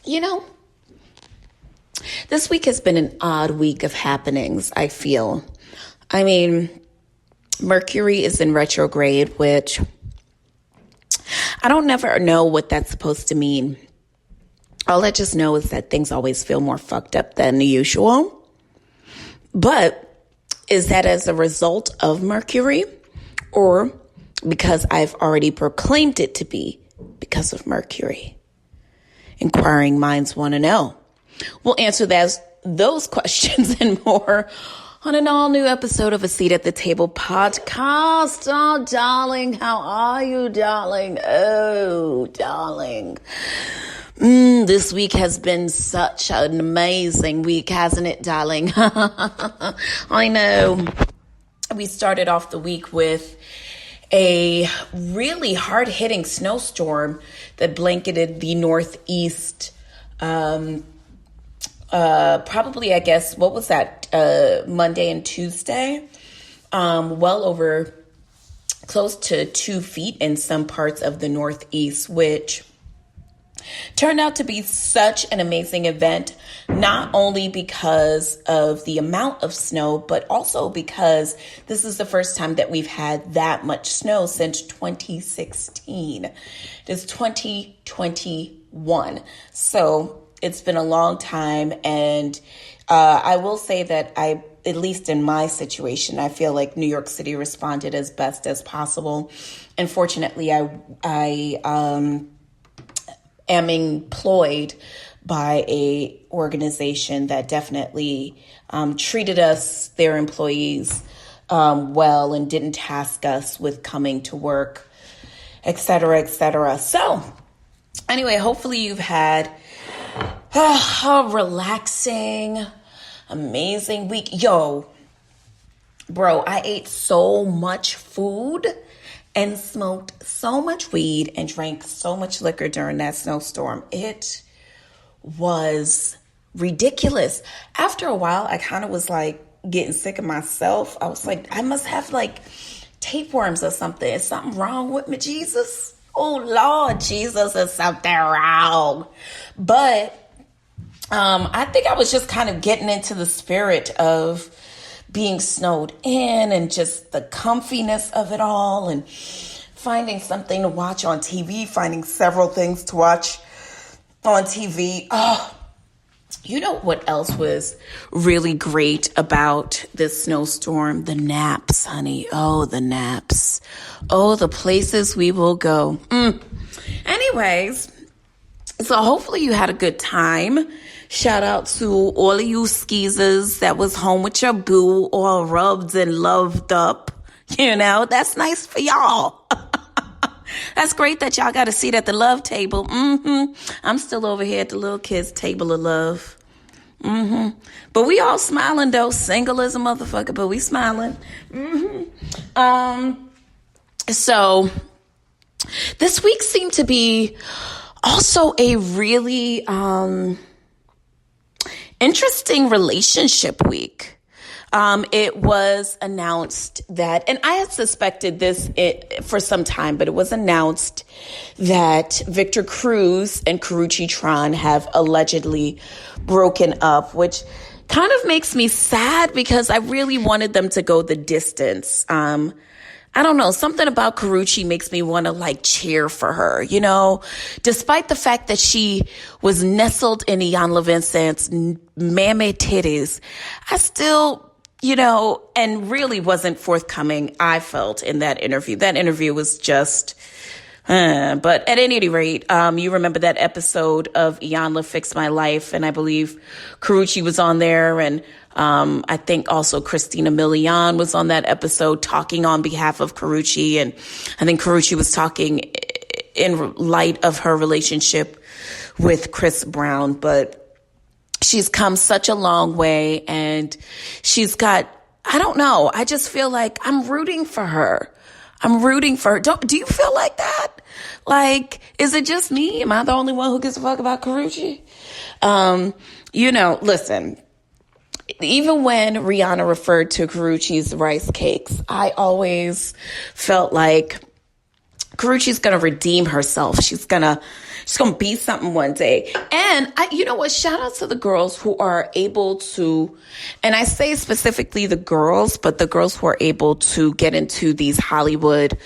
You know, this week has been an odd week of happenings, I feel. I mean, Mercury is in retrograde, which I don't never know what that's supposed to mean. All I just know is that things always feel more fucked up than usual. But is that as a result of Mercury or because I've already proclaimed it to be because of Mercury? Inquiring minds want to know. We'll answer those questions and more on an all-new episode of A Seat at the Table podcast. Oh, darling, how are you, darling? Oh, darling. This week has been such an amazing week, hasn't it, darling? I know. We started off the week with a really hard-hitting snowstorm that blanketed the Northeast. Probably, I guess, what was that? Monday and Tuesday. Well over close to 2 feet in some parts of the Northeast, which turned out to be such an amazing event, not only because of the amount of snow, but also because this is the first time that we've had that much snow since 2016. It is 2021. So it's been a long time. And I will say that at least in my situation, I feel like New York City responded as best as possible. And fortunately, I am employed by a organization that definitely treated us, their employees, well and didn't task us with coming to work, et cetera, et cetera. So anyway, hopefully you've had a relaxing, amazing week. Yo, bro, I ate so much food and smoked so much weed and drank so much liquor during that snowstorm. It was ridiculous. After a while, I kind of was like getting sick of myself. I was like, I must have like tapeworms or something. Is something wrong with me, Jesus? Oh, Lord, Jesus, is something wrong. But I think I was just kind of getting into the spirit of being snowed in and just the comfiness of it all and finding something to watch on TV, finding several things to watch on TV. Oh, you know what else was really great about this snowstorm? The naps, honey. Oh, the naps. Oh, the places we will go. Anyways, so hopefully you had a good time. Shout out to all of you skeezers that was home with your boo, all rubbed and loved up. You know, that's nice for y'all. That's great that y'all got a seat at the love table. I'm still over here at the little kids' table of love. But we all smiling though, single as a motherfucker, but we smiling. So this week seemed to be also a really interesting relationship week. It was announced that, and I had suspected this for some time, but it was announced that Victor Cruz and Karrueche Tran have allegedly broken up, which kind of makes me sad because I really wanted them to go the distance. I don't know, something about Karrueche makes me want to like cheer for her, you know, despite the fact that she was nestled in Iyanla Vanzant's mammy titties. I still, you know, and really wasn't forthcoming, I felt, in that interview. That interview was just, but at any rate, you remember that episode of Iyanla Fix My Life, and I believe Karrueche was on there, and I think also Christina Milian was on that episode talking on behalf of Karrueche, and I think Karrueche was talking in light of her relationship with Chris Brown, but she's come such a long way, and she's got, I don't know, I just feel like I'm rooting for her. Do you feel like that? Like, is it just me? Am I the only one who gives a fuck about Karrueche? You know, listen, even when Rihanna referred to Karrueche's rice cakes, I always felt like Karrueche's gonna redeem herself. She's gonna be something one day. And you know what? Shout out to the girls who are able to, and I say specifically the girls, but the girls who are able to get into these Hollywood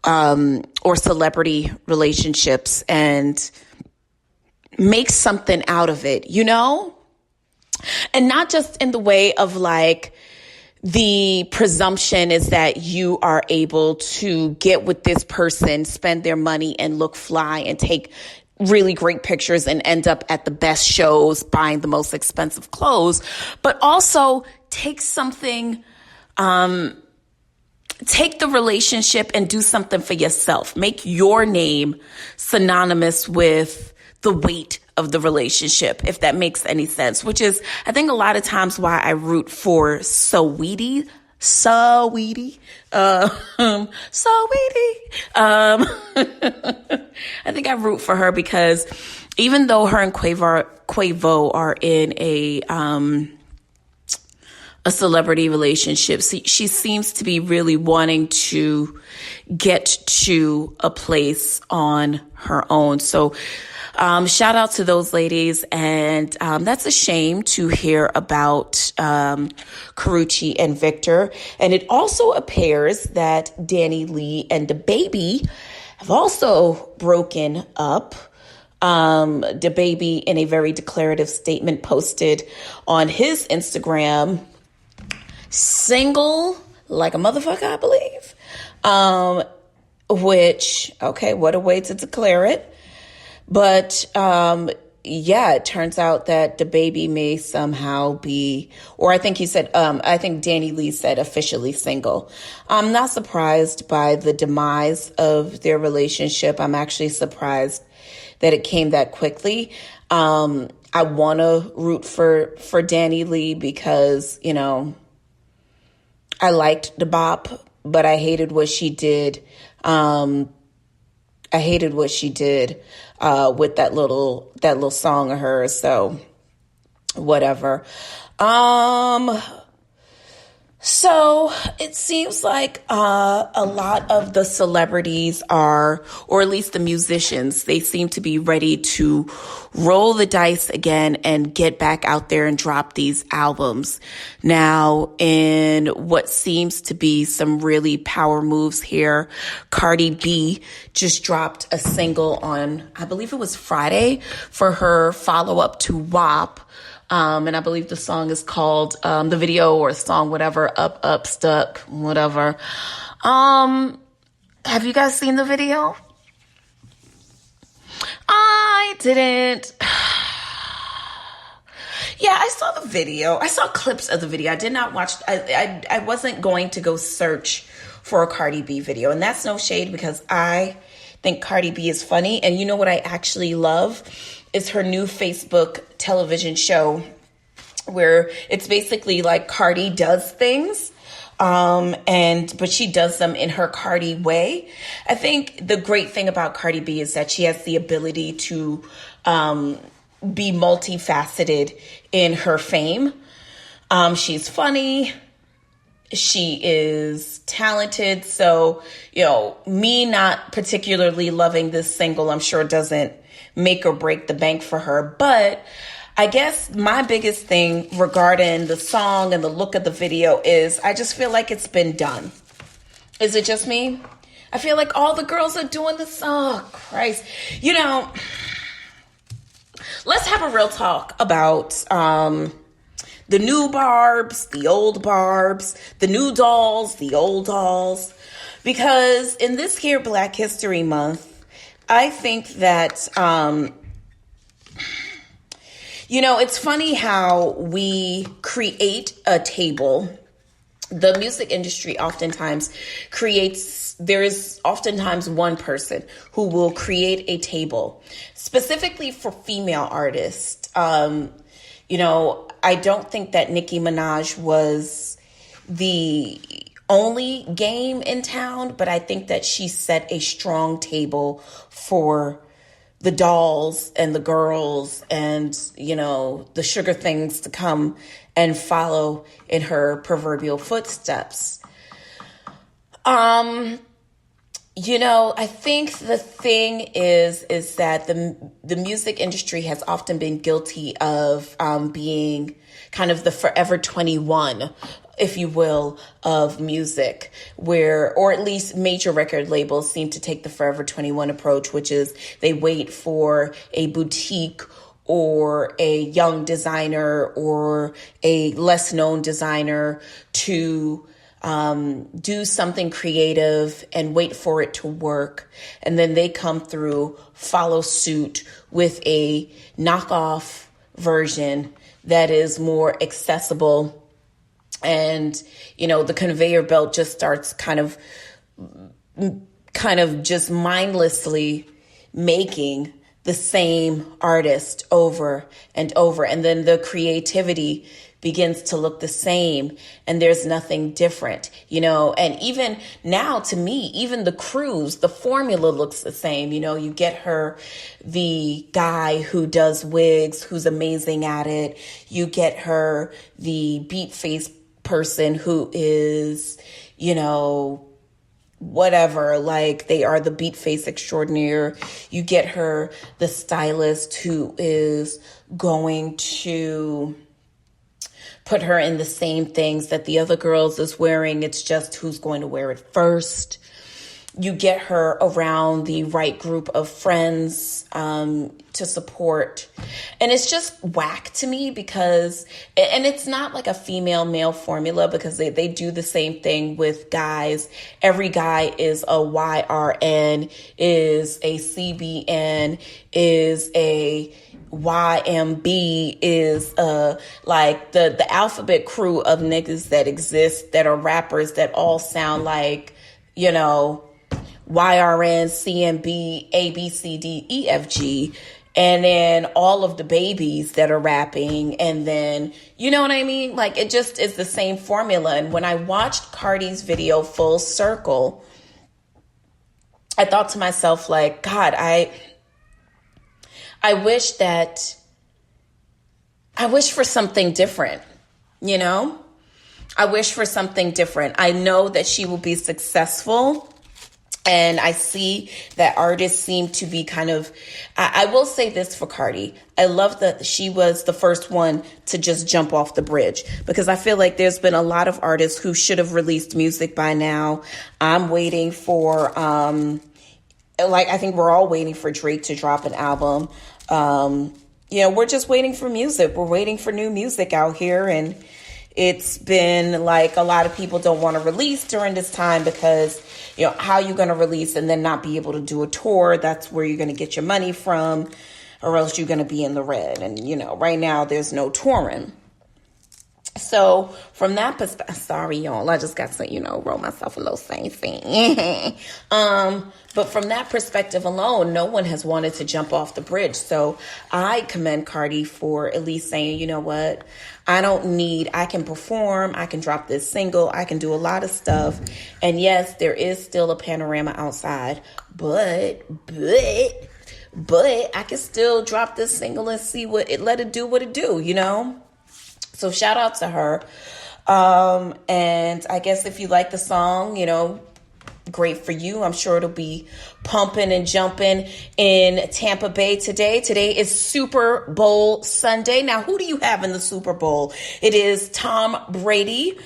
or celebrity relationships and make something out of it, you know? And not just in the way of like, the presumption is that you are able to get with this person, spend their money and look fly and take really great pictures and end up at the best shows buying the most expensive clothes, but also take something, take the relationship and do something for yourself. Make your name synonymous with the weight of the relationship, if that makes any sense, which is, I think, a lot of times why I root for Saweetie. I think I root for her because even though her and Quavo are in a celebrity relationship, she seems to be really wanting to get to a place on her own. So shout out to those ladies. And that's a shame to hear about Karrueche and Victor. And it also appears that Danny Lee and DaBaby have also broken up. DaBaby, in a very declarative statement, posted on his Instagram, single like a motherfucker, I believe. Which, okay, what a way to declare it. But, yeah, it turns out that DaBaby may somehow be, or I think he said, I think Danny Lee said officially single. I'm not surprised by the demise of their relationship. I'm actually surprised that it came that quickly. I want to root for Danny Lee because, you know, I liked the bop, but I hated what she did. With that little song of hers. So whatever. So it seems like a lot of the celebrities are, or at least the musicians, they seem to be ready to roll the dice again and get back out there and drop these albums. Now, in what seems to be some really power moves here, Cardi B just dropped a single on, I believe it was Friday, for her follow-up to WAP. And I believe the song is called, the video or song, whatever, Up, Stuck, whatever. Have you guys seen the video? I didn't. Yeah, I saw the video. I saw clips of the video. I did not watch. I wasn't going to go search for a Cardi B video. And that's no shade because I think Cardi B is funny. And you know what I actually love? Is her new Facebook television show where it's basically like Cardi does things, but she does them in her Cardi way. I think the great thing about Cardi B is that she has the ability to be multifaceted in her fame. She's funny. She is talented. So, you know, me not particularly loving this single, I'm sure doesn't make or break the bank for her. But I guess my biggest thing regarding the song and the look of the video is I just feel like it's been done. Is it just me? I feel like all the girls are doing this. Oh, Christ. You know, let's have a real talk about the new Barbs, the old Barbs, the new dolls, the old dolls. Because in this here Black History Month, I think that, you know, it's funny how we create a table. The music industry oftentimes there is oftentimes one person who will create a table specifically for female artists. You know, I don't think that Nicki Minaj was the only game in town, but I think that she set a strong table for the dolls and the girls and, you know, the sugar things to come and follow in her proverbial footsteps. I think the thing is that the music industry has often been guilty of being kind of the Forever 21, if you will, of music, or at least major record labels seem to take the Forever 21 approach, which is they wait for a boutique or a young designer or a less known designer to do something creative and wait for it to work. And then they come through, follow suit with a knockoff version that is more accessible. And, the conveyor belt just starts kind of just mindlessly making the same artist over and over. And then the creativity begins to look the same and there's nothing different, and even now to me, even the crews, the formula looks the same. You get her, the guy who does wigs, who's amazing at it. You get her, the beat face person who is, whatever, like they are the beat face extraordinaire. You get her, the stylist who is going to put her in the same things that the other girls is wearing. It's just who's going to wear it first. You get her around the right group of friends to support. And it's just whack to me because, and it's not like a female male formula because they do the same thing with guys. Every guy is a YRN, is a CBN, is a YMB, is like the alphabet crew of niggas that exist that are rappers that all sound like, YRN, CMB, ABCD, EFG, and then all of the babies that are rapping. And then, you know what I mean? Like it just is the same formula. And when I watched Cardi's video Full Circle, I thought to myself, like, God, I wish for something different, I wish for something different. I know that she will be successful. And I see that artists seem to be kind of, I will say this for Cardi. I love that she was the first one to just jump off the bridge because I feel like there's been a lot of artists who should have released music by now. I'm waiting for, I think we're all waiting for Drake to drop an album. We're just waiting for music. We're waiting for new music out here. And it's been like a lot of people don't want to release during this time because, how are you going to release and then not be able to do a tour? That's where you're going to get your money from, or else you're going to be in the red. And, right now there's no touring. So from that perspective, sorry, y'all, I just got to, roll myself a little same thing. But from that perspective alone, no one has wanted to jump off the bridge. So I commend Cardi for at least saying, you know what? I can perform, I can drop this single, I can do a lot of stuff. And yes, there is still a panorama outside, but I can still drop this single and let it do what it do, So shout out to her. And I guess if you like the song, great for you. I'm sure it'll be pumping and jumping in Tampa Bay today. Today is Super Bowl Sunday. Now, who do you have in the Super Bowl? It is Tom Brady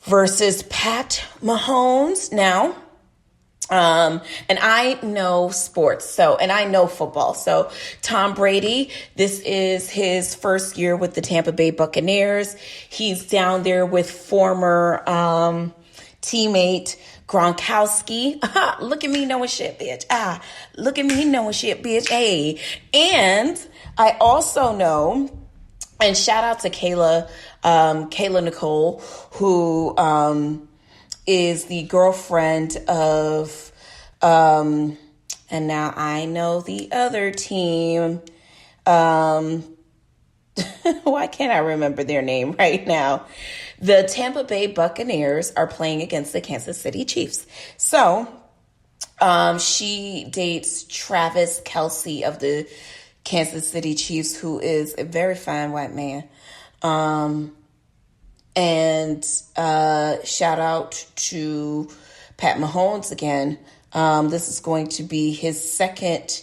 versus Pat Mahomes. Now, and I know sports, and I know football. So Tom Brady, this is his first year with the Tampa Bay Buccaneers. He's down there with former, teammate Gronkowski. Look at me knowing shit, bitch. Look at me knowing shit, bitch. Hey. And I also know, and shout out to Kayla Nicole, who, is the girlfriend of, and now I know the other team. Why can't I remember their name right now? The Tampa Bay Buccaneers are playing against the Kansas City Chiefs. So, she dates Travis Kelce of the Kansas City Chiefs, who is a very fine white man. And shout out to Pat Mahomes again. This is going to be his second